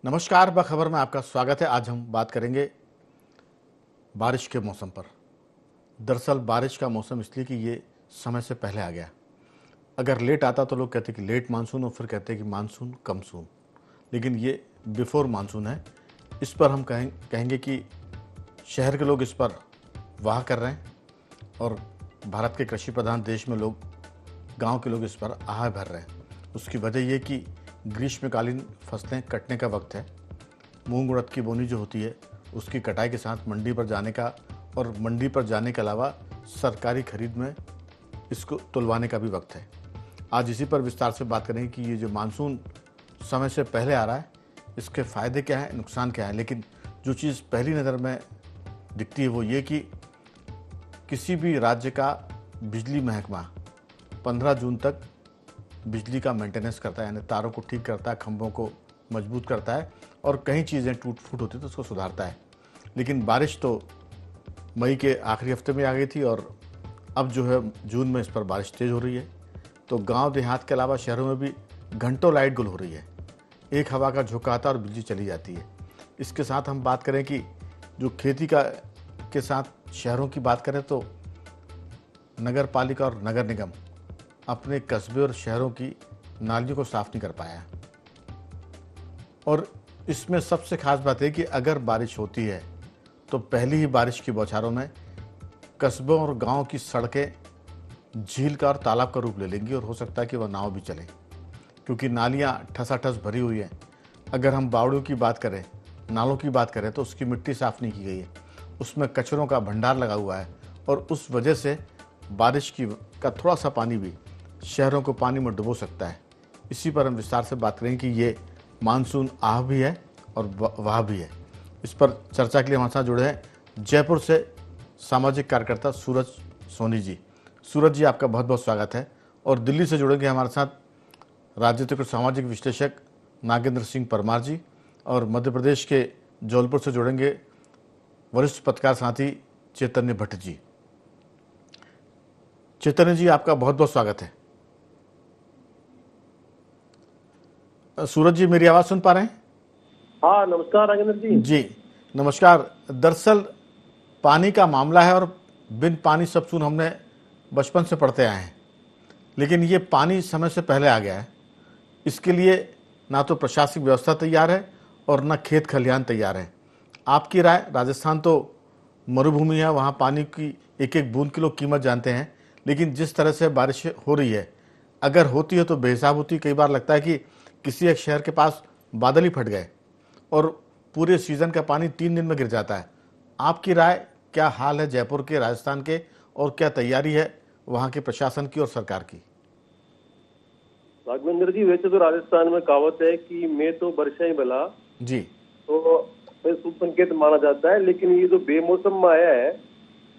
नमस्कार, बखबर में आपका स्वागत है। आज हम बात करेंगे बारिश के मौसम पर। दरअसल बारिश का मौसम इसलिए कि ये समय से पहले आ गया। अगर लेट आता तो लोग कहते कि लेट मानसून, और फिर कहते कि मानसून कम सून, लेकिन ये बिफोर मानसून है। इस पर हम कहेंगे कि शहर के लोग इस पर वाह कर रहे हैं और भारत के कृषि प्रधान देश में लोग, गांव के लोग इस पर आह भर रहे हैं। उसकी वजह ये कि ग्रीष्मकालीन फसलें कटने का वक्त है। मूंग उड़द की बोनी जो होती है उसकी कटाई के साथ मंडी पर जाने का, और मंडी पर जाने के अलावा सरकारी खरीद में इसको तुलवाने का भी वक्त है। आज इसी पर विस्तार से बात करेंगे कि ये जो मानसून समय से पहले आ रहा है, इसके फ़ायदे क्या हैं, नुकसान क्या है। लेकिन जो चीज़ पहली नज़र में दिखती है वो ये कि किसी भी राज्य का बिजली महकमा 15 जून तक बिजली का मेंटेनेंस करता है, यानी तारों को ठीक करता है, खंभों को मजबूत करता है, और कहीं चीज़ें टूट फूट होती तो उसको सुधारता है। लेकिन बारिश तो मई के आखिरी हफ्ते में आ गई थी, और अब जो है जून में इस पर बारिश तेज़ हो रही है। तो गांव देहात के अलावा शहरों में भी घंटों लाइट गुल हो रही है। एक हवा का झोंका आता है और बिजली चली जाती है। इसके साथ हम बात करें कि जो खेती के साथ शहरों की बात करें तो नगर पालिका और नगर निगम अपने कस्बे और शहरों की नालियों को साफ नहीं कर पाया। और इसमें सबसे खास बात है कि अगर बारिश होती है तो पहली ही बारिश की बौछारों में कस्बों और गांव की सड़कें झील का और तालाब का रूप ले लेंगी, और हो सकता है कि वह नाव भी चले, क्योंकि नालियां ठसाठस भरी हुई हैं। अगर हम बावड़ियों की बात करें, नालों की बात करें, तो उसकी मिट्टी साफ नहीं की गई है, उसमें कचरों का भंडार लगा हुआ है, और उस वजह से बारिश का थोड़ा सा पानी भी शहरों को पानी में डुबो सकता है। इसी पर हम विस्तार से बात करेंगे कि ये मानसून आह भी है और वाह भी है। इस पर चर्चा के लिए हमारे साथ जुड़े हैं जयपुर से सामाजिक कार्यकर्ता सूरज सोनी जी। सूरज जी, आपका बहुत बहुत स्वागत है। और दिल्ली से जुड़ेंगे हमारे साथ राजनीतिक और सामाजिक विश्लेषक नागेंद्र सिंह परमार जी, और मध्य प्रदेश के जौनपुर से जुड़ेंगे वरिष्ठ पत्रकार साथी चैतन्य भट्ट जी। चैतन्य जी, आपका बहुत बहुत स्वागत है। सूरज जी, मेरी आवाज़ सुन पा रहे हैं? हाँ, नमस्कार राजेंद्र जी। जी नमस्कार। दरअसल पानी का मामला है, और बिन पानी सब सून हमने बचपन से पढ़ते आए हैं, लेकिन ये पानी समय से पहले आ गया है। इसके लिए ना तो प्रशासनिक व्यवस्था तैयार है और ना खेत खलिहान तैयार है। आपकी राय? राजस्थान तो मरुभूमि है, वहाँ पानी की एक एक बूंद की लोग कीमत जानते हैं, लेकिन जिस तरह से बारिश हो रही है, अगर होती है तो बेहिसाब होती है। कई बार लगता है कि किसी एक शहर के पास बादल ही फट गए और पूरे सीजन का पानी 3 दिन में गिर जाता है। आपकी राय? क्या हाल है जयपुर के, राजस्थान के, और क्या तैयारी है वहाँ के प्रशासन की और सरकार की? राघवेंद्र जी, वैसे तो राजस्थान में कहावत है कि मैं तो वर्षा ही भला, जी, तो शुभ संकेत माना जाता है। लेकिन ये जो बेमौसम में आया है,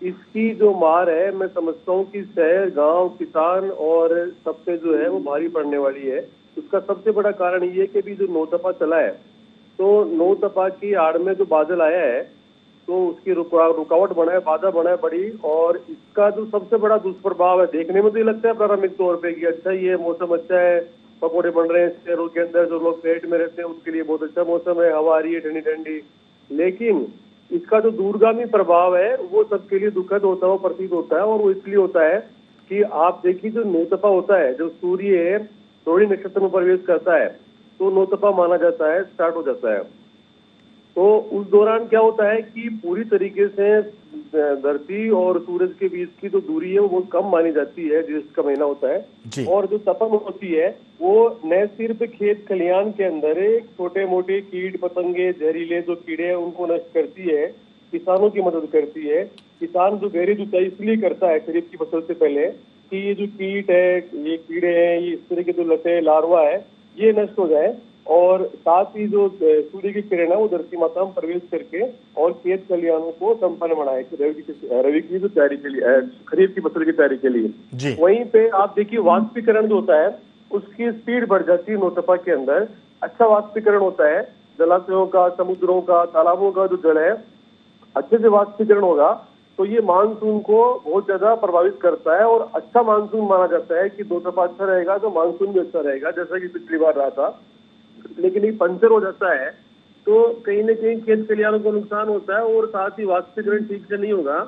इसकी जो मार है, मैं समझता हूँ कि शहर, गांव, किसान और सब पे जो है वो भारी पड़ने वाली है। उसका सबसे बड़ा कारण ये है कि अभी जो नौतपा चला है, तो नौतपा की आड़ में जो बादल आया है, तो उसकी रुकावट बना है, बाधा बना है बड़ी। और इसका जो सबसे बड़ा दुष्प्रभाव है, देखने में तो ये लगता है प्रारंभिक तौर पे कि अच्छा ही है, मौसम अच्छा है, पकौड़े बन रहे हैं शहरों के अंदर, जो लोग पेट में रहते हैं उनके लिए बहुत अच्छा मौसम है, हवा आ रही है ठंडी ठंडी। लेकिन इसका जो दूरगामी प्रभाव है वो सबके लिए दुखद होता है, वो प्रतीत होता है। और वो इसलिए होता है कि आप देखिए, जो नौतपा होता है, जो सूर्य रोहिणी नक्षत्र में प्रवेश करता है, तो नौतपा माना जाता है, स्टार्ट हो जाता है। तो उस दौरान क्या होता है कि पूरी तरीके से धरती और सूरज के बीच की जो दूरी है वो बहुत कम मानी जाती है, ज्येष्ठ का महीना होता है। और जो तपन होती है वो न सिर्फ खेत खलिहान के अंदर छोटे मोटे कीट पतंगे, जहरीले जो कीड़े हैं उनको नष्ट करती है, किसानों की मदद करती है। किसान जो गहरी जुताई इसलिए करता है खरीफ की फसल से पहले कि ये जो कीट है, ये कीड़े हैं, ये इस तरह के जो लते लार्वा है, ये नष्ट हो जाए। और साथ ही जो सूर्य की किरण है वो धरती माता में प्रवेश करके और खेत खलिहानों को संपन्न बनाए रवि की जो तैयारी के लिए, खरीफ की फसल की तैयारी के लिए। वहीं पे आप देखिए, वाष्पीकरण जो होता है उसकी स्पीड बढ़ जाती है नौतपा के अंदर। अच्छा वाष्पीकरण होता है, जलाशयों का, समुद्रों का, तालाबों का जो जल है अच्छे से वाष्पीकरण होगा तो ये मानसून को बहुत ज्यादा प्रभावित करता है। और अच्छा मानसून माना जाता है कि नौतपा अच्छा रहेगा तो मानसून भी अच्छा रहेगा, जैसा कि पिछली बार रहा था। लेकिन ये पंचर हो जाता है तो कहीं ना कहीं खेत खलिहानों को नुकसान होता है और साथ ही वाष्पीकरण ठीक से नहीं होगा,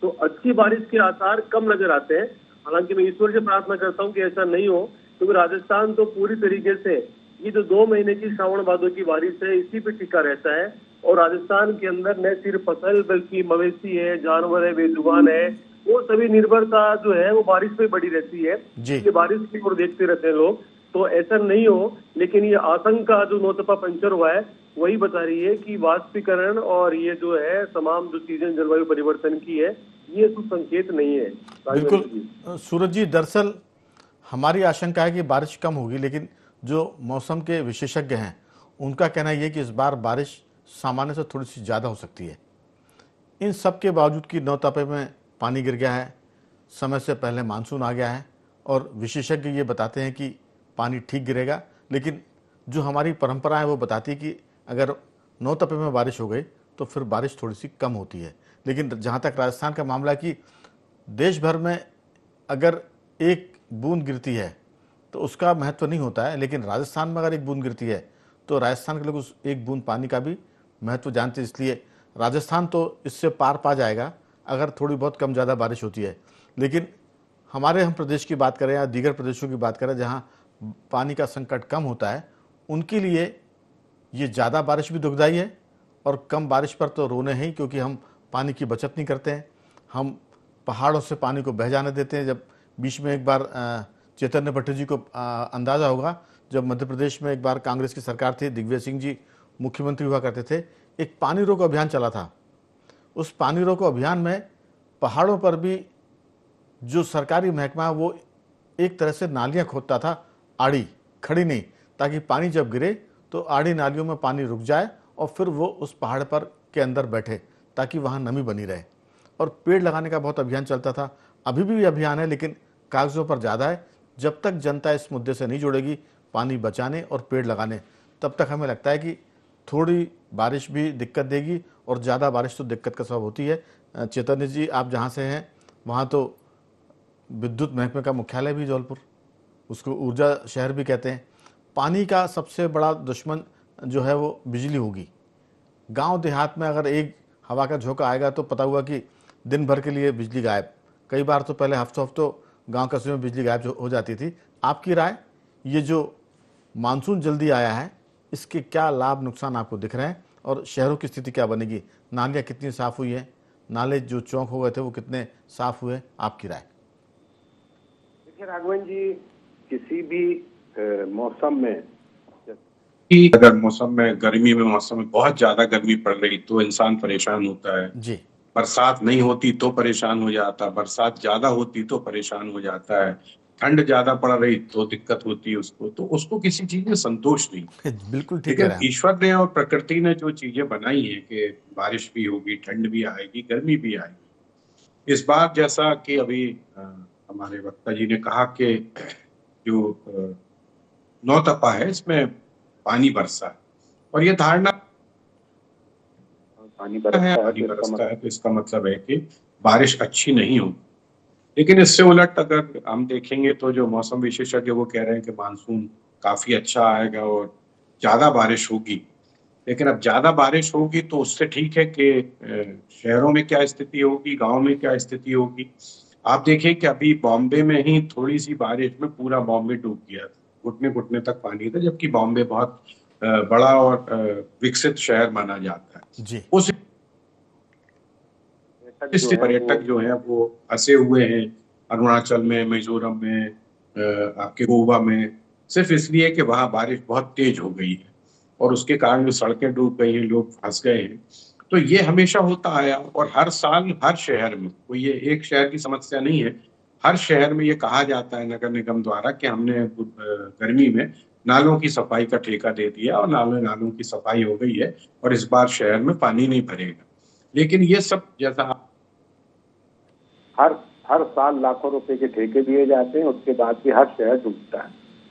तो अच्छी बारिश के आसार कम नजर आते हैं। हालांकि मैं ईश्वर से प्रार्थना करता हूं कि ऐसा नहीं हो, क्योंकि राजस्थान तो पूरी तरीके से ये जो 2 महीने की श्रावण भादों की बारिश है इसी पे टिका रहता है। और राजस्थान के अंदर न सिर्फ फसल बल्कि मवेशी है, जानवर है, बेजुबान है, वो सभी निर्भरता जो है वो बारिश पे बड़ी रहती है। जी। ये बारिश की ओर देखते रहते हैं लोग, तो ऐसा नहीं हो। लेकिन ये आशंका जो नौतपा पंचर हुआ है वही बता रही है कि वाष्पीकरण और ये जो है तमाम जो चीजें जलवायु परिवर्तन की है, ये सुसंकेत नहीं है। बिल्कुल सूरज जी, दरअसल हमारी आशंका है कि बारिश कम होगी, लेकिन जो मौसम के विशेषज्ञ हैं उनका कहना यह है कि इस बार बारिश सामान्य से थोड़ी सी ज़्यादा हो सकती है। इन सब के बावजूद कि नौतपे में पानी गिर गया है, समय से पहले मानसून आ गया है और विशेषज्ञ ये बताते हैं कि पानी ठीक गिरेगा, लेकिन जो हमारी परंपरा है वो बताती है कि अगर नौतपे में बारिश हो गई तो फिर बारिश थोड़ी सी कम होती है। लेकिन जहाँ तक राजस्थान का मामला है कि देश भर में अगर एक बूंद गिरती है तो उसका महत्व नहीं होता है, लेकिन राजस्थान में अगर एक बूंद गिरती है तो राजस्थान के लोग उस एक बूंद पानी का भी महत्व जानते हैं। इसलिए राजस्थान तो इससे पार पा जाएगा अगर थोड़ी बहुत कम ज़्यादा बारिश होती है। लेकिन हम प्रदेश की बात करें या दीगर प्रदेशों की बात करें जहाँ पानी का संकट कम होता है, उनके लिए ये ज़्यादा बारिश भी दुखदाई है और कम बारिश पर तो रोने ही, क्योंकि हम पानी की बचत नहीं करते हैं। हम पहाड़ों से पानी को बह जाने देते हैं। जब बीच में एक बार चैतन्य भट्ट जी को अंदाज़ा होगा, जब मध्य प्रदेश में एक बार कांग्रेस की सरकार थी, दिग्विजय सिंह जी मुख्यमंत्री हुआ करते थे, एक पानी रोको अभियान चला था। उस पानी रोको अभियान में पहाड़ों पर भी जो सरकारी महकमा है वो एक तरह से नालियाँ खोदता था, आड़ी खड़ी नहीं, ताकि पानी जब गिरे तो आड़ी नालियों में पानी रुक जाए और फिर वो उस पहाड़ पर के अंदर बैठे ताकि वहाँ नमी बनी रहे। और पेड़ लगाने का बहुत अभियान चलता था। अभी भी अभियान है, लेकिन कागज़ों पर ज़्यादा है। जब तक जनता इस मुद्दे से नहीं जुड़ेगी पानी बचाने और पेड़ लगाने, तब तक हमें लगता है कि थोड़ी बारिश भी दिक्कत देगी और ज़्यादा बारिश तो दिक्कत का सबब होती है। चैतन्य जी, आप जहाँ से हैं वहाँ तो विद्युत महकमे का मुख्यालय भी जबलपुर, उसको ऊर्जा शहर भी कहते हैं। पानी का सबसे बड़ा दुश्मन जो है वो बिजली होगी। गांव देहात में अगर एक हवा का झोंका आएगा तो पता हुआ कि दिन भर के लिए बिजली गायब। कई बार तो पहले हफ्तों गांव कस्बे में बिजली गायब हो जाती थी। आपकी राय, ये जो मानसून जल्दी आया है इसके क्या लाभ नुकसान आपको दिख रहे हैं और शहरों की स्थिति क्या बनेगी? नालियाँ कितनी साफ़ हुई हैं? नाले जो चौक हो गए थे वो कितने साफ़ हुए? आपकी राय। देखिए राघवन जी, किसी भी मौसम में कि अगर मौसम में गर्मी में मौसम में बहुत ज्यादा गर्मी पड़ रही तो इंसान परेशान होता है जी। बरसात नहीं होती तो परेशान हो जाता, बरसात ज्यादा होती तो परेशान हो जाता है, ठंड ज्यादा पड़ रही तो दिक्कत होती है उसको, तो उसको किसी चीज में संतोष नहीं। बिल्कुल ठीक है। लेकिन ईश्वर ने और प्रकृति ने जो चीजें बनाई है कि बारिश भी होगी, ठंड भी आएगी, गर्मी भी आएगी। इस बार जैसा कि अभी हमारे वक्ता जी ने कहा कि जो नौतपा है इसमें पानी बरसा है और ये धारणा पानी बरसता है तो इसका मतलब है कि बारिश अच्छी नहीं होगी। लेकिन इससे उलट अगर हम देखेंगे तो जो मौसम विशेषज्ञ वो कह रहे हैं कि मानसून काफी अच्छा आएगा और ज्यादा बारिश होगी। लेकिन अब ज्यादा बारिश होगी तो उससे ठीक है कि शहरों में क्या स्थिति होगी, गांव में क्या स्थिति होगी। आप देखिए कि अभी बॉम्बे में ही थोड़ी सी बारिश में पूरा बॉम्बे डूब गया था, घुटने घुटने तक पानी था, जबकि बॉम्बे बहुत बड़ा और विकसित शहर माना जाता है। जी। उस पर्यटक जो है वो फंसे हुए हैं अरुणाचल में, मिजोरम में, आपके गोवा में, सिर्फ इसलिए कि वहां बारिश बहुत तेज हो गई है और उसके कारण जो सड़कें डूब गई हैं, लोग फंस गए हैं। तो ये हमेशा होता आया और हर साल हर शहर में, कोई ये एक शहर की समस्या नहीं है, हर शहर में ये कहा जाता है नगर निगम द्वारा कि हमने गर्मी में नालों की सफाई का ठेका दे दिया और नालों की सफाई हो गई है और इस बार शहर में पानी नहीं भरेगा। लेकिन ये सब जैसा हर साल लाखों रुपए के ठेके दिए जाते हैं, उसके बाद भी हर शहर डूबता है।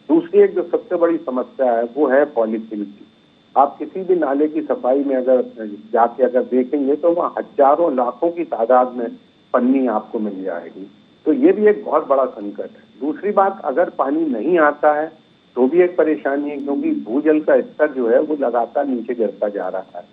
दूसरी एक जो सबसे बड़ी समस्या है वो है पॉलीथीन की। आप किसी भी नाले की सफाई में अगर जाके अगर देखेंगे तो वहाँ हजारों लाखों की तादाद में पन्नी आपको मिल जाएगी। तो ये भी एक बहुत बड़ा संकट है। दूसरी बात, अगर पानी नहीं आता है तो भी एक परेशानी है, क्योंकि भूजल का स्तर जो है वो लगातार नीचे गिरता जा रहा है।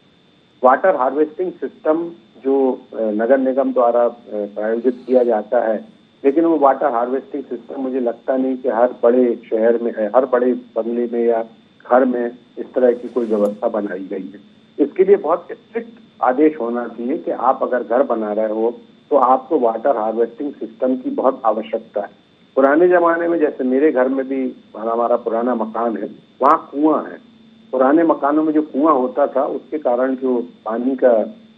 वाटर हार्वेस्टिंग सिस्टम जो नगर निगम द्वारा प्रायोजित किया जाता है, लेकिन वो वाटर हार्वेस्टिंग सिस्टम मुझे लगता नहीं कि हर बड़े शहर में, हर बड़े बंगले में या घर में इस तरह की कोई व्यवस्था बनाई गई है। इसके लिए बहुत स्ट्रिक्ट आदेश होना चाहिए कि आप अगर घर बना रहे हो तो आपको वाटर हार्वेस्टिंग सिस्टम की बहुत आवश्यकता है। पुराने जमाने में, जैसे मेरे घर में भी, हमारा पुराना मकान है, वहाँ कुआं है। पुराने मकानों में जो कुआं होता था उसके कारण जो पानी का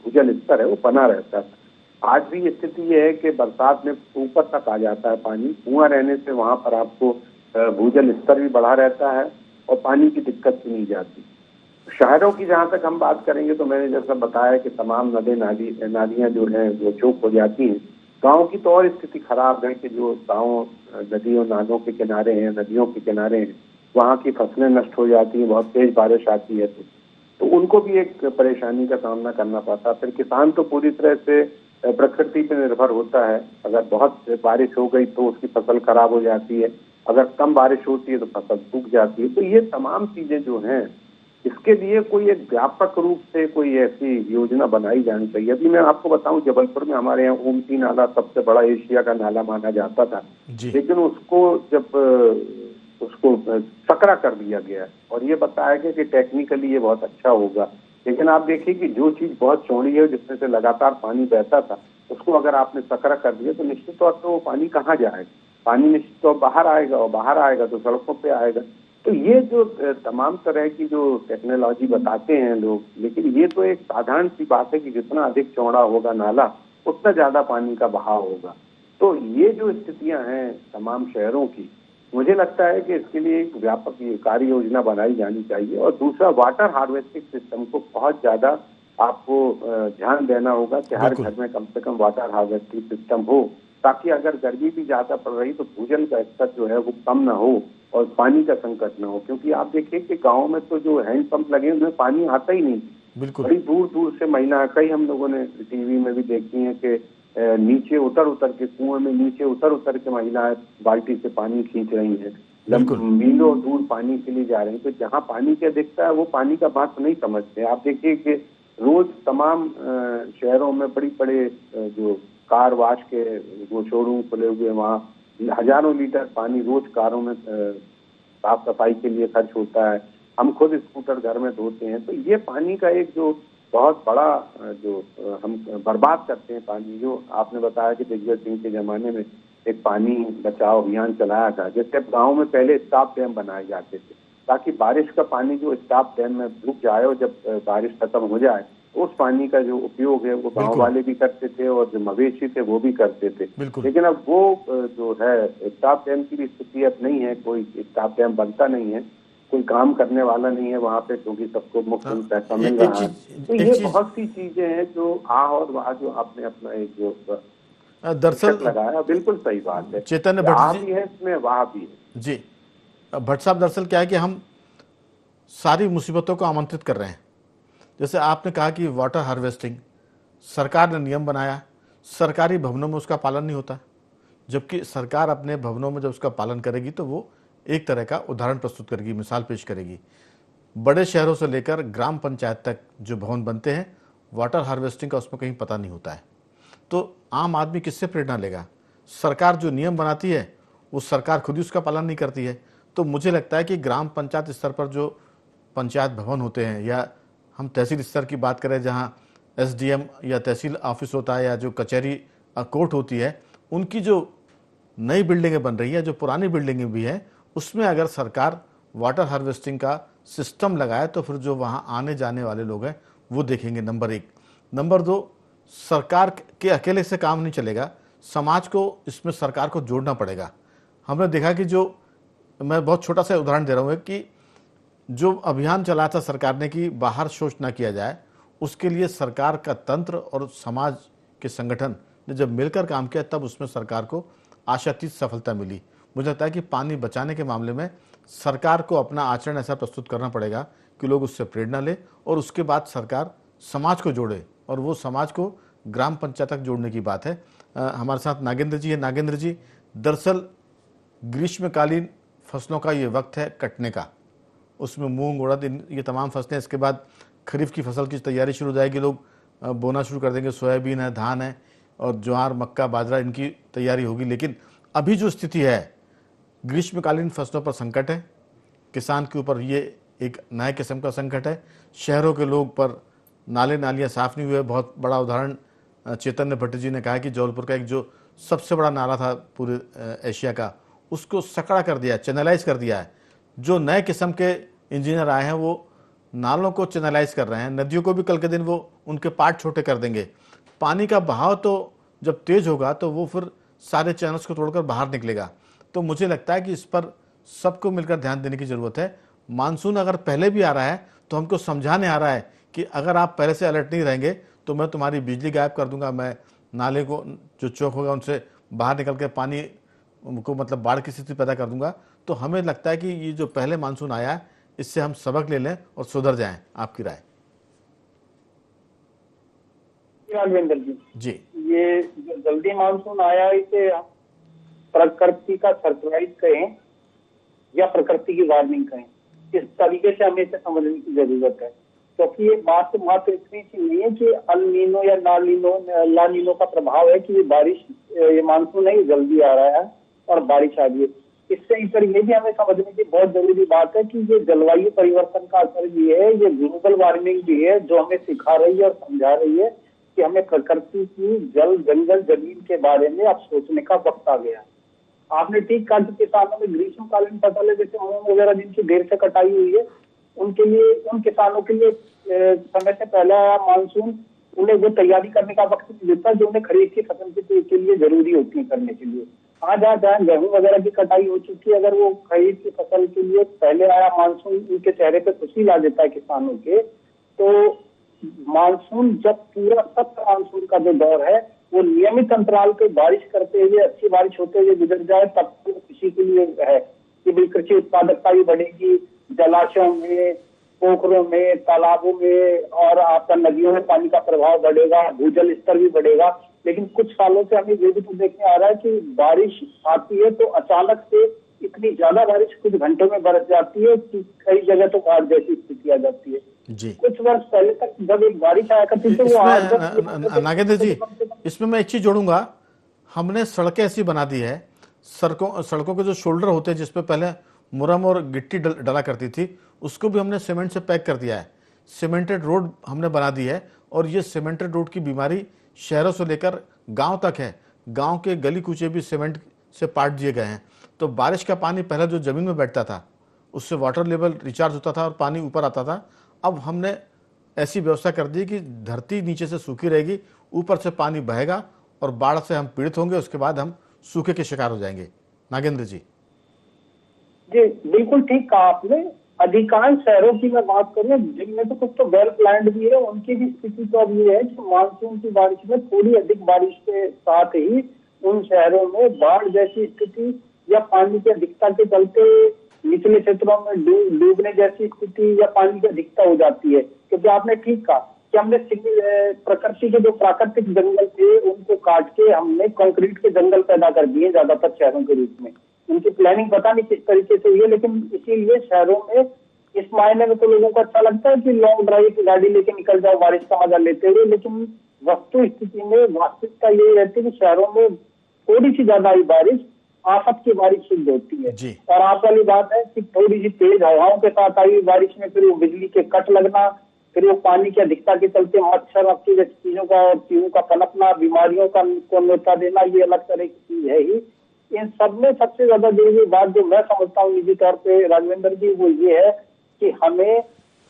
भूजल स्तर है वो बना रहता था। आज भी स्थिति ये है कि बरसात में ऊपर तक आ जाता है पानी। कुआं रहने से वहां पर आपको भूजल स्तर भी बढ़ा रहता है और पानी की दिक्कत भी नहीं जाती। शहरों की जहां तक हम बात करेंगे तो मैंने जैसा बताया कि तमाम नालियां जो हैं वो चौक हो जाती हैं। गाँव की तो और स्थिति खराब है कि जो गाँव नदियों नालों के किनारे हैं, नदियों के किनारे हैं, वहाँ की फसलें नष्ट हो जाती हैं, बहुत तेज बारिश आती है तो उनको भी एक परेशानी का सामना करना पड़ता है। फिर किसान तो पूरी तरह से प्रकृति पर निर्भर होता है। अगर बहुत बारिश हो गई तो उसकी फसल खराब हो जाती है, अगर कम बारिश होती है तो फसल सूख जाती है। तो ये तमाम चीजें जो हैं, इसके लिए कोई एक व्यापक रूप से कोई ऐसी योजना बनाई जानी चाहिए। अभी मैं आपको बताऊं, जबलपुर में हमारे यहाँ ओमती नाला सबसे बड़ा एशिया का नाला माना जाता था, लेकिन उसको सकरा कर दिया गया और ये बताया गया कि टेक्निकली ये बहुत अच्छा होगा। लेकिन आप देखिए कि जो चीज बहुत चौड़ी है, जिसमें से लगातार पानी बहता था, उसको अगर आपने सकरा कर दिया तो निश्चित तौर पर वो पानी कहाँ जाएगा? पानी निश्चित तौर बाहर आएगा, और बाहर आएगा तो सड़कों पे आएगा। तो ये जो तमाम तरह की जो टेक्नोलॉजी बताते हैं लोग, लेकिन ये तो एक साधारण सी बात है कि जितना अधिक चौड़ा होगा नाला उतना ज्यादा पानी का बहाव होगा। तो ये जो स्थितियां हैं तमाम शहरों की, मुझे लगता है कि इसके लिए एक व्यापक कार्य योजना बनाई जानी चाहिए। और दूसरा, वाटर हार्वेस्टिंग सिस्टम को बहुत ज्यादा आपको ध्यान देना होगा कि हर घर में कम से कम वाटर हार्वेस्टिंग सिस्टम हो, ताकि अगर गर्मी भी ज्यादा पड़ रही तो भूजल का स्तर जो है वो कम ना हो और पानी का संकट ना हो। क्योंकि आप देखिए कि गाँव में तो जो हैंडपंप लगे उनमें पानी आता ही नहीं, बड़ी दूर दूर से महिला, कई हम लोगों ने टीवी में भी देखी है कि नीचे उतर के, कुएं में नीचे उतर के महिलाएं बाल्टी से पानी खींच रही हैं, मीलों दूर पानी के लिए जा रही हैं। तो जहाँ पानी क्या दिखता है वो पानी का महत्व नहीं समझते। आप देखिए कि रोज तमाम शहरों में बड़े जो कार वाश के वो शोरूम खुले हुए, वहाँ हजारों लीटर पानी रोज कारों में साफ सफाई के लिए खर्च होता है। हम खुद स्कूटर घर में धोते हैं। तो ये पानी का एक जो बहुत बड़ा जो हम बर्बाद करते हैं पानी, जो आपने बताया कि दिग्विजय सिंह के जमाने में एक पानी बचाओ अभियान चलाया था, जैसे गाँव में पहले स्टॉप डैम बनाए जाते थे ताकि बारिश का पानी जो स्टॉप डैम में रुक जाए और जब बारिश खत्म हो जाए उस पानी का जो उपयोग है वो गांव वाले भी करते थे और जो मवेशी थे वो भी करते थे। लेकिन अब वो जो है स्टॉप डैम की भी स्थिति अब नहीं है, कोई स्टॉप डैम बनता नहीं है, कोई काम करने वाला नहीं है वहाँ पे, क्योंकि सबको मुफ्त में पैसा मिल रहा है। तो ये बहुत सी चीजें हैं जो और वहाँ जो आपने अपना एक जो दरअसल लगाया, बिल्कुल सही बात है। चैतन्य भट्ट भी है इसमें, वहाँ भी है जी। भट्ट साहब, दरअसल क्या है कि हम सारी मुसीबतों को आमंत्रित कर रहे हैं। जैसे आपने कहा कि वाटर हार्वेस्टिंग सरकार ने नियम बनाया, सरकारी भवनों में उसका पालन नहीं होता, जबकि सरकार अपने भवनों में जब उसका पालन करेगी तो वो एक तरह का उदाहरण प्रस्तुत करेगी, मिसाल पेश करेगी। बड़े शहरों से लेकर ग्राम पंचायत तक जो भवन बनते हैं, वाटर हार्वेस्टिंग का उसमें कहीं पता नहीं होता है। तो आम आदमी किससे प्रेरणा लेगा? सरकार जो नियम बनाती है वो सरकार खुद ही उसका पालन नहीं करती है। तो मुझे लगता है कि ग्राम पंचायत स्तर पर जो पंचायत भवन होते हैं, या हम तहसील स्तर की बात करें जहां एसडीएम या तहसील ऑफिस होता है, या जो कचहरी कोर्ट होती है, उनकी जो नई बिल्डिंगें बन रही है, जो पुरानी बिल्डिंगें भी हैं, उसमें अगर सरकार वाटर हार्वेस्टिंग का सिस्टम लगाए तो फिर जो वहाँ आने जाने वाले लोग हैं वो देखेंगे, नंबर एक। नंबर दो, सरकार के अकेले से काम नहीं चलेगा, समाज को इसमें सरकार को जोड़ना पड़ेगा। हमने देखा कि जो, मैं बहुत छोटा सा उदाहरण दे रहा हूँ कि जो अभियान चलाया था सरकार ने कि बाहर शौच ना किया जाए, उसके लिए सरकार का तंत्र और समाज के संगठन ने जब मिलकर काम किया तब उसमें सरकार को आशातीत सफलता मिली। मुझे लगता है कि पानी बचाने के मामले में सरकार को अपना आचरण ऐसा प्रस्तुत करना पड़ेगा कि लोग उससे प्रेरणा लें और उसके बाद सरकार समाज को जोड़े, और वो समाज को ग्राम पंचायत तक जोड़ने की बात है। हमारे साथ नागेंद्र जी है। नागेंद्र जी, दरअसल ग्रीष्मकालीन फसलों का ये वक्त है कटने का, उसमें मूंग उड़द ये तमाम फसलें, इसके बाद खरीफ की फसल की तैयारी शुरू हो जाएगी, लोग बोना शुरू कर देंगे, सोयाबीन है, धान है और ज्वार मक्का बाजरा इनकी तैयारी होगी। लेकिन अभी जो स्थिति है, ग्रीष्मकालीन फसलों पर संकट है, किसान के ऊपर ये एक नए किस्म का संकट है। शहरों के लोग पर नाले नालियाँ साफ़ नहीं हुए। बहुत बड़ा उदाहरण चैतन्य भट्ट जी ने कहा कि जबलपुर का एक जो सबसे बड़ा नाला था पूरे एशिया का, उसको सकड़ा कर दिया, चैनलाइज कर दिया है। जो नए किस्म के इंजीनियर आए हैं वो नालों को चैनलाइज कर रहे हैं, नदियों को भी कल के दिन वो उनके पार्ट छोटे कर देंगे। पानी का बहाव तो जब तेज होगा तो वो फिर सारे चैनल्स को तोड़कर बाहर निकलेगा। तो मुझे लगता है कि इस पर सबको मिलकर ध्यान देने की ज़रूरत है। मानसून अगर पहले भी आ रहा है तो हमको समझाने आ रहा है कि अगर आप पहले से अलर्ट नहीं रहेंगे तो मैं तुम्हारी बिजली गायब कर दूंगा, मैं नाले को जो चौक होगा उनसे बाहर निकल के पानी को मतलब बाढ़ की स्थिति पैदा कर दूंगा। तो हमें लगता है कि ये जो पहले मानसून आया है इससे हम सबक ले लें और सुधर जाएं। आपकी राय? राघवेंद्र जी, जी, ये जो जल्दी मानसून आया इसे प्रकृति का सरप्राइज कहें या प्रकृति की वार्निंग कहें, इस तरीके से हमें इसे समझने की जरूरत है। क्योंकि ये बात मात्र इतनी सी नहीं है कि अल नीनो या ला नीनो का प्रभाव है कि ये बारिश, ये मानसून है ये जल्दी आ रहा है और बारिश आ रही है। इससे इस पर ये भी हमें समझने की बहुत जरूरी बात है कि ये जलवायु परिवर्तन का असर भी है, ये ग्लोबल वार्मिंग भी है, जो हमें सिखा रही है और समझा रही है कि हमें प्रकृति की जल जंगल जमीन के बारे में अब सोचने का वक्त आ गया है। आपने ठीक कहा कि किसानों में ग्रीष्मकालीन फसलें जैसे मूंग वगैरह जिनकी देर से कटाई हुई है, उनके लिए, उन किसानों के लिए समय से पहले आया मानसून उन्हें वो तैयारी करने का वक्त नहीं देता जो उन्हें खरीफ की फसल के लिए जरूरी होती है करने के लिए। आज जहाँ गेहूं वगैरह की कटाई हो चुकी है, अगर वो खरीफ की फसल के लिए पहले आया मानसून उनके चेहरे पे खुशी ला देता है किसानों के, तो मानसून जब पूरा सत्र मानसून का जो दौर है वो नियमित अंतराल पे बारिश करते हुए, अच्छी बारिश होते हुए गुजर जाए, तब तो किसी के लिए है कि भाई कृषि उत्पादकता भी बढ़ेगी, जलाशयों में, पोखरों में, तालाबों में और आपका नदियों में पानी का प्रभाव बढ़ेगा, भूजल स्तर भी बढ़ेगा। लेकिन कुछ सालों से हमें ये भी तो देखने आ रहा है कि बारिश आती है तो अचानक से इतनी ज्यादा बारिश कुछ घंटों में बरस जाती है कि कई जगह तो बाढ़ जैसी स्थिति आ जाती है। जी, कुछ वर्ष पहले तक जब एक बारिश आया करती थी वो नागेंद्र जी, इसमें मैं एक चीज जोड़ूंगा। हमने सड़कें ऐसी बना दी है, सड़कों के जो शोल्डर होते हैं जिसपे पहले मुरम और गिट्टी डला करती थी, उसको भी हमने सीमेंट से पैक कर दिया है। सीमेंटेड रोड हमने बना दी है और ये सीमेंटेड रोड की बीमारी शहरों से लेकर गांव तक है। गांव के गली कूचे भी सीमेंट से पाट दिए गए हैं। तो बारिश का पानी पहले जो जमीन में बैठता था उससे वाटर लेवल रिचार्ज होता था और पानी ऊपर आता था। अब हमने ऐसी व्यवस्था कर दी कि धरती नीचे से सूखी रहेगी, ऊपर से पानी बहेगा और बाढ़ से हम पीड़ित होंगे, उसके बाद हम सूखे के शिकार हो जाएंगे। नागेंद्र जी? जी बिल्कुल ठीक कहा आपने। अधिकांश शहरों की मैं बात करूं जिनमें तो कुछ तो वेल प्लान्ड भी है, उनकी भी स्थिति तो अब ये है कि मानसून की बारिश में थोड़ी अधिक बारिश के साथ ही उन शहरों में बाढ़ जैसी स्थिति या पानी की अधिकता के चलते निचले क्षेत्रों में डूबने जैसी स्थिति या पानी की अधिकता हो जाती है। क्योंकि आपने ठीक कहा कि हमने प्रकृति के जो प्राकृतिक जंगल थे उनको काट के हमने कंक्रीट के जंगल पैदा कर दिए ज्यादातर शहरों के रूप में। उनकी प्लानिंग पता नहीं किस तरीके से हुई है, लेकिन इसीलिए शहरों में इस मायने में तो लोगों को अच्छा लगता है कि लॉन्ग ड्राइव की गाड़ी लेके निकल जाओ बारिश का मजा लेते हुए, लेकिन वस्तु स्थिति में वास्तविकता ये रहती है कि शहरों में थोड़ी सी ज्यादा ही बारिश आफत की बारिश सिद्ध होती है। और आप वाली बात है कि थोड़ी सी तेज हवाओं के साथ आई बारिश में फिर वो बिजली के कट लगना, फिर वो पानी की अधिकता के चलते मच्छर की चीजों का और चीजों का पनपना, बीमारियों का को न्योता देना, ये अलग तरह की चीज है ही। इन सब में सबसे ज्यादा जरूरी बात जो मैं समझता हूँ निजी तौर पे राघवेंद्र जी, वो ये है कि हमें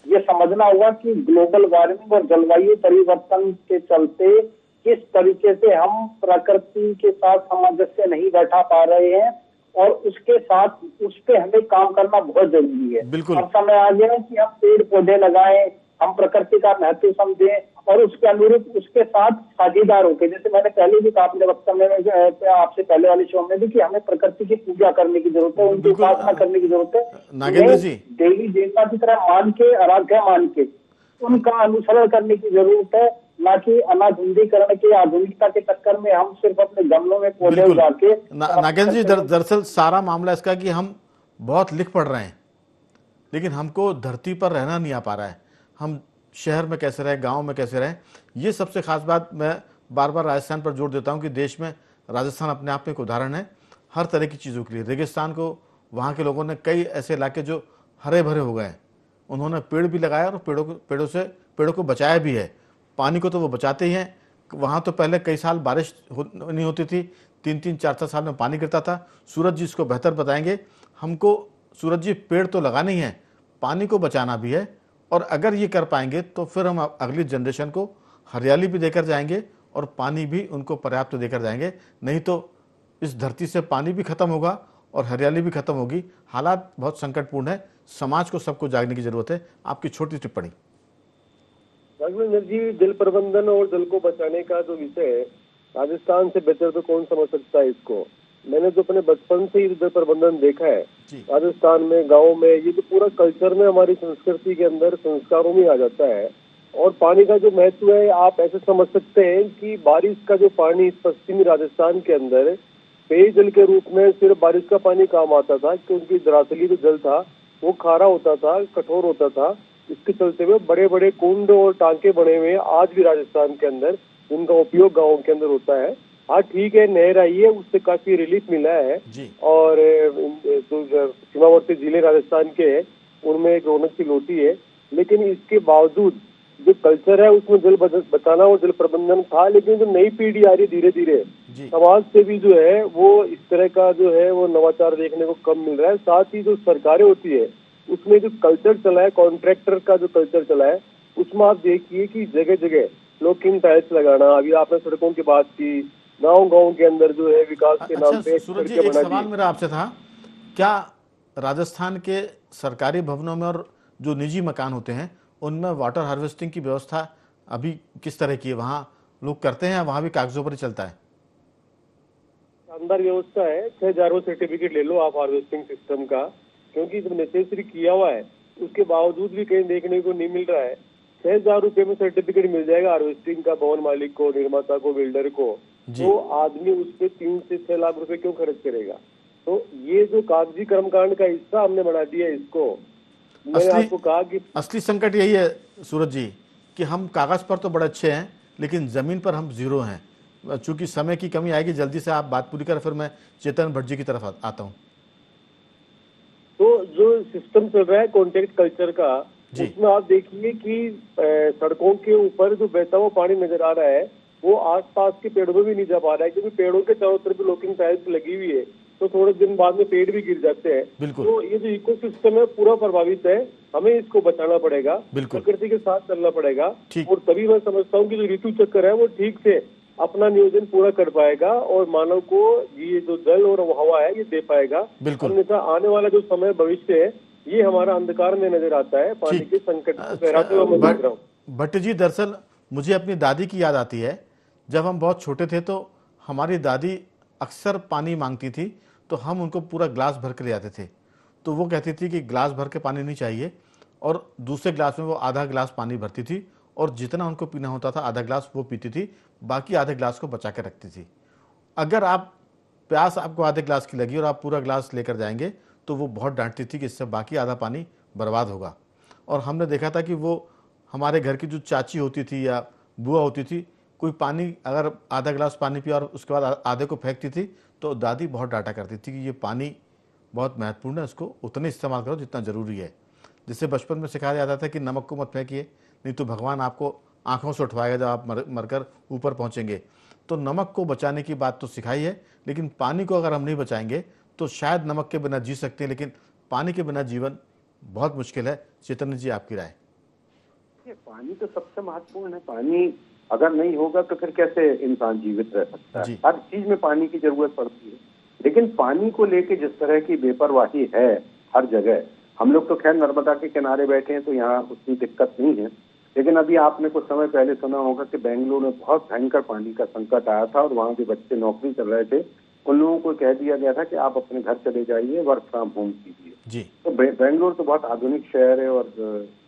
ये समझना होगा कि ग्लोबल वार्मिंग और जलवायु परिवर्तन के चलते किस तरीके से हम प्रकृति के साथ सामंजस्य नहीं बैठा पा रहे हैं और उसके साथ उस पे हमें काम करना बहुत जरूरी है। बिल्कुल। अब समय आ गया है कि हम पेड़ पौधे लगाएं, हम प्रकृति का महत्व समझें और उसके अनुरूप उसके साथ साझेदार होकर, जैसे मैंने पहले भी कहा अपने वक्तव्य में आपसे पहले वाले शो में भी, कि हमें प्रकृति की पूजा करने की जरूरत है, उनकी उपासना करने की जरूरत है। नागेंद्र जी, देवी देवता की तरह मान के, आराध्य मान के उनका अनुसरण करने की जरूरत है, ना कि अनाधुनिकीकरण के, आधुनिकता के चक्कर में हम सिर्फ अपने गमलों में पौधे उगा के। नागेंद्र जी, दरअसल सारा मामला इसका कि हम बहुत लिख पढ़ रहे हैं, लेकिन हमको धरती पर रहना नहीं आ पा रहा है। हम शहर में कैसे रहें, गांव में कैसे रहें। ये सबसे खास बात मैं बार बार राजस्थान पर जोर देता हूं कि देश में राजस्थान अपने आप में एक उदाहरण है हर तरह की चीज़ों के लिए। रेगिस्तान को वहाँ के लोगों ने, कई ऐसे इलाके जो हरे भरे हो गए, उन्होंने पेड़ भी लगाया और पेड़ों को बचाया भी है। पानी को तो वो बचाते ही हैं। वहाँ तो पहले कई साल बारिश नहीं होती थी, 3-3, 4-4 साल में पानी गिरता था। सूरज जी इसको बेहतर बताएंगे। हमको सूरज जी पेड़ तो लगाने ही हैं, पानी को बचाना भी है, और अगर ये कर पाएंगे तो फिर हम अगली जनरेशन को हरियाली भी देकर जाएंगे और पानी भी उनको पर्याप्त देकर जाएंगे। नहीं तो इस धरती से पानी भी खत्म होगा और हरियाली भी खत्म होगी। हालात बहुत संकटपूर्ण है। समाज को सबको जागने की जरूरत है। आपकी छोटी टिप्पणी। राघवेंद्र जी, जल प्रबंधन और जल को बचाने का जो विषय है, राजस्थान से बेहतर तो कौन समझ सकता है इसको। मैंने जो अपने बचपन से ही जल प्रबंधन देखा है राजस्थान में, गाँव में, ये तो पूरा कल्चर में, हमारी संस्कृति के अंदर, संस्कारों में आ जाता है। और पानी का जो महत्व है, आप ऐसे समझ सकते हैं कि बारिश का जो पानी पश्चिमी राजस्थान के अंदर पेयजल के रूप में सिर्फ बारिश का पानी काम आता था, क्योंकि दरअसली जो जल था वो खारा होता था, कठोर होता था। इसके चलते हुए बड़े बड़े कुंड और टांके बने हुए आज भी राजस्थान के अंदर, उनका उपयोग गाँव के अंदर होता है। हाँ ठीक है, नहर आई है, उससे काफी रिलीफ मिला है। और जो सीमावर्ती जिले राजस्थान के हैं उनमें एक रौनक सी लौटी है। लेकिन इसके बावजूद जो कल्चर है उसमें जल बचाना और जल प्रबंधन था। लेकिन जो नई पीढ़ी आ रही धीरे धीरे, समाज से भी जो है वो इस तरह का जो है वो नवाचार देखने को कम मिल रहा है। साथ ही जो सरकारें होती है उसमें जो कल्चर चला है, कॉन्ट्रैक्टर का जो कल्चर चला है, उसमें आप देखिए कि जगह जगह लॉकिंग टाइल्स लगाना। अभी आपने सड़कों की बात की, गाँव गाँव के अंदर जो है विकास के नाम पे सूरज जी, एक सवाल मेरा आपसे था, क्या राजस्थान के सरकारी भवनों में और जो निजी मकान होते हैं उनमें वाटर हार्वेस्टिंग की व्यवस्था अभी किस तरह की है? वहाँ लोग करते हैं, वहाँ भी कागजों पर ही चलता है? शानदार व्यवस्था है। 6,000 सर्टिफिकेट ले लो आप हार्वेस्टिंग सिस्टम का, क्योंकि जब नेसेसरी किया हुआ है उसके बावजूद भी कहीं देखने को नहीं मिल रहा है। 6,000 रुपए में सर्टिफिकेट मिल जाएगा हार्वेस्टिंग का भवन मालिक को, निर्माता को, बिल्डर को। तो आदमी उस पर 3 से 6 लाख रुपए क्यों खर्च करेगा? तो ये जो कागजी कर्मकांड का हिस्सा हमने बना दिया इसको। मैंने आपको कहा कि असली संकट यही है सूरज जी कि हम कागज पर तो बड़े अच्छे हैं लेकिन जमीन पर हम जीरो हैं। चूंकि समय की कमी आएगी, जल्दी से आप बात पूरी कर, फिर मैं चेतन भट्ट जी की तरफ आता हूँ। तो जो सिस्टम चल रहा है कॉन्ट्रैक्ट कल्चर का, उसमें आप देखिए कि सड़कों के ऊपर जो बहता हुआ पानी नजर आ रहा है वो आसपास के पेड़ों में भी नहीं जा पा रहा है, क्योंकि पेड़ों के चारों तरफ लॉकिंग टाइल्स लगी हुई है। तो थोड़े दिन बाद में पेड़ भी गिर जाते हैं। तो ये जो इकोसिस्टम है पूरा प्रभावित है। हमें इसको बचाना पड़ेगा, प्रकृति के साथ चलना पड़ेगा, और तभी मैं समझता हूँ कि जो ऋतु चक्र है वो ठीक से अपना नियोजन पूरा कर पाएगा और मानव को ये जो जल और हवा है ये दे पाएगा। अन्यथा आने वाला जो समय भविष्य है ये हमारा अंधकार में नजर आता है। पानी के संकट को गहराते हुए मैं देख रहा हूँ। भट्ट जी, दरअसल मुझे अपनी दादी की याद आती है। जब हम बहुत छोटे थे तो हमारी दादी अक्सर पानी मांगती थी, तो हम उनको पूरा ग्लास भर के ले आते थे। तो वो कहती थी कि ग्लास भर के पानी नहीं चाहिए, और दूसरे ग्लास में वो आधा ग्लास पानी भरती थी, और जितना उनको पीना होता था आधा ग्लास वो पीती थी, बाकी आधे ग्लास को बचा के रखती थी। अगर आप प्यास आपको आधे ग्लास की लगी और आप पूरा ग्लास लेकर जाएंगे तो वो बहुत डांटती थी कि इससे बाकी आधा पानी बर्बाद होगा। और हमने देखा था कि वो हमारे घर की जो चाची होती थी या बुआ होती थी, कोई पानी अगर आधा ग्लास पानी पिया और उसके बाद आधे को फेंकती थी तो दादी बहुत डांटा करती थी कि ये पानी बहुत महत्वपूर्ण है, इसको उतने इस्तेमाल करो जितना ज़रूरी है। जिससे बचपन में सिखाया जाता था कि नमक को मत फेंकिए, नहीं तो भगवान आपको आंखों से उठवाएगा जब आप मरकर ऊपर पहुंचेंगे। तो नमक को बचाने की बात तो सिखाई है, लेकिन पानी को अगर हम नहीं बचाएंगे तो शायद नमक के बिना जी सकते हैं, लेकिन पानी के बिना जीवन बहुत मुश्किल है। चेतन जी, आपकी राय? पानी तो सबसे महत्वपूर्ण है। पानी अगर नहीं होगा तो फिर कैसे इंसान जीवित रह सकता है? हर चीज में पानी की जरूरत पड़ती है। लेकिन पानी को लेके जिस तरह की बेपरवाही है हर जगह, हम लोग तो खैर नर्मदा के किनारे बैठे हैं तो यहाँ उतनी दिक्कत नहीं है। लेकिन अभी आपने कुछ समय पहले सुना होगा कि बेंगलुरु में बहुत भयंकर पानी का संकट आया था, और वहाँ जो बच्चे नौकरी कर रहे थे उन लोगों को कह दिया गया था कि आप अपने घर चले जाइए, वर्क फ्रॉम होम कीजिए। तो बेंगलुरु तो बहुत आधुनिक शहर है और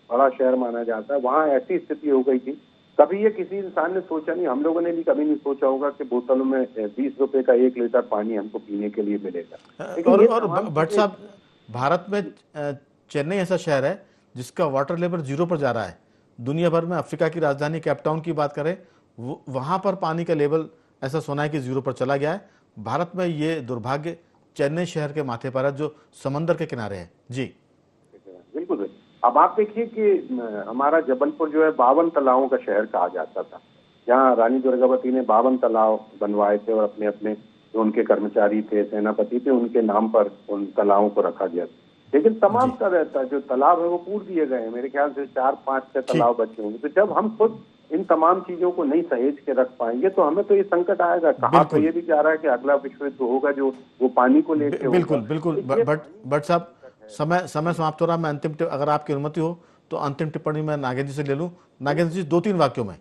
बड़ा शहर माना जाता है। वहाँ ऐसी स्थिति हो गई थी, कभी ये किसी इंसान ने सोचा नहीं, हम लोगों ने भी कभी नहीं सोचा होगा कि बोतलों में 20 रुपए का 1 लीटर पानी हमको पीने के लिए मिलेगा। और भट्ट साहब, भारत में चेन्नई ऐसा शहर है जिसका वाटर लेवल 0 पर जा रहा है। दुनिया भर में अफ्रीका की राजधानी कैपटाउन की बात करें, वहाँ पर पानी का लेवल ऐसा सुना है कि 0 पर चला गया है। भारत में ये दुर्भाग्य चेन्नई शहर के माथे पर है जो समंदर के किनारे है। जी बिल्कुल। अब आप देखिए कि हमारा जबलपुर जो है 52 तालाबों का शहर कहा जाता था। यहाँ रानी दुर्गावती ने 52 तालाब बनवाए थे और अपने अपने जो उनके कर्मचारी थे, सेनापति थे, उनके नाम पर उन तालाबों को रखा गया। लेकिन तमाम का रहता है, जो तालाब है वो पूर दिए गए हैं। मेरे ख्याल से 4-5 तालाब बचे होंगे। तो जब हम खुद इन तमाम चीजों को नहीं सहेज के रख पाएंगे तो हमें तो ये संकट आएगा। कहा तो ये भी जा रहा है कि अगला विश्व युद्ध होगा जो वो पानी को लेकर। बिल्कुल बिल्कुल। बट साहब, समय समाप्त हो रहा है। मैं अगर आपकी अनुमति हो तो अंतिम टिप्पणी मैं नागेंद्र जी से ले लूं। नागेंद्र जी, 2-3 वाक्यों में।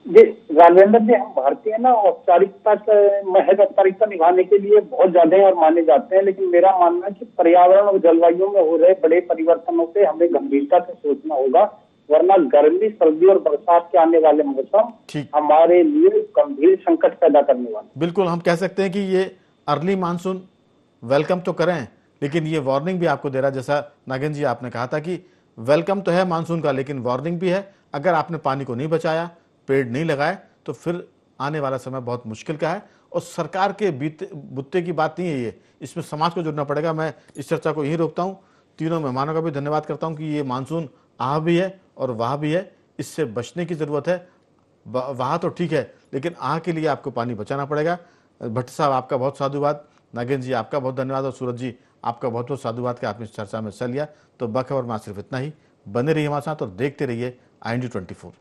जी राजेंद्र जी, हम भारतीय ना महज औपचारिकता निभाने के लिए बहुत ज्यादा और माने जाते हैं, लेकिन मेरा मानना है कि पर्यावरण और जलवायु में हो रहे बड़े परिवर्तनों से हमें गंभीरता से सोचना होगा, वरना गर्मी, सर्दी और बरसात के आने वाले मौसम हमारे लिए गंभीर संकट पैदा करने वाले। बिल्कुल, हम कह सकते हैं कि ये अर्ली मानसून वेलकम तो करें, लेकिन ये वार्निंग भी आपको दे रहा है। जैसा नागेंद्र जी आपने कहा था कि वेलकम तो है मानसून का, लेकिन वार्निंग भी है। अगर आपने पानी को नहीं बचाया, पेड़ नहीं लगाए, तो फिर आने वाला समय बहुत मुश्किल का है। और सरकार के बुत्ते की बात नहीं है ये, इसमें समाज को जुड़ना पड़ेगा। मैं इस चर्चा को यहीं रोकता हूँ। तीनों मेहमानों का भी धन्यवाद करता हूँ कि ये मानसून आ भी है और वहाँ भी है, इससे बचने की ज़रूरत है। वहाँ तो ठीक है, लेकिन आ के लिए आपको पानी बचाना पड़ेगा। भट्ट साहब, आपका बहुत साधुवाद। नागेंद्र जी, आपका बहुत धन्यवाद। और सूरज जी, आपका बहुत बहुत साधुवाद कि आपने इस चर्चा में हिस्सा लिया। तो बखबर में सिर्फ इतना ही। बने रहिए हमारे साथ और देखते रहिए IND24।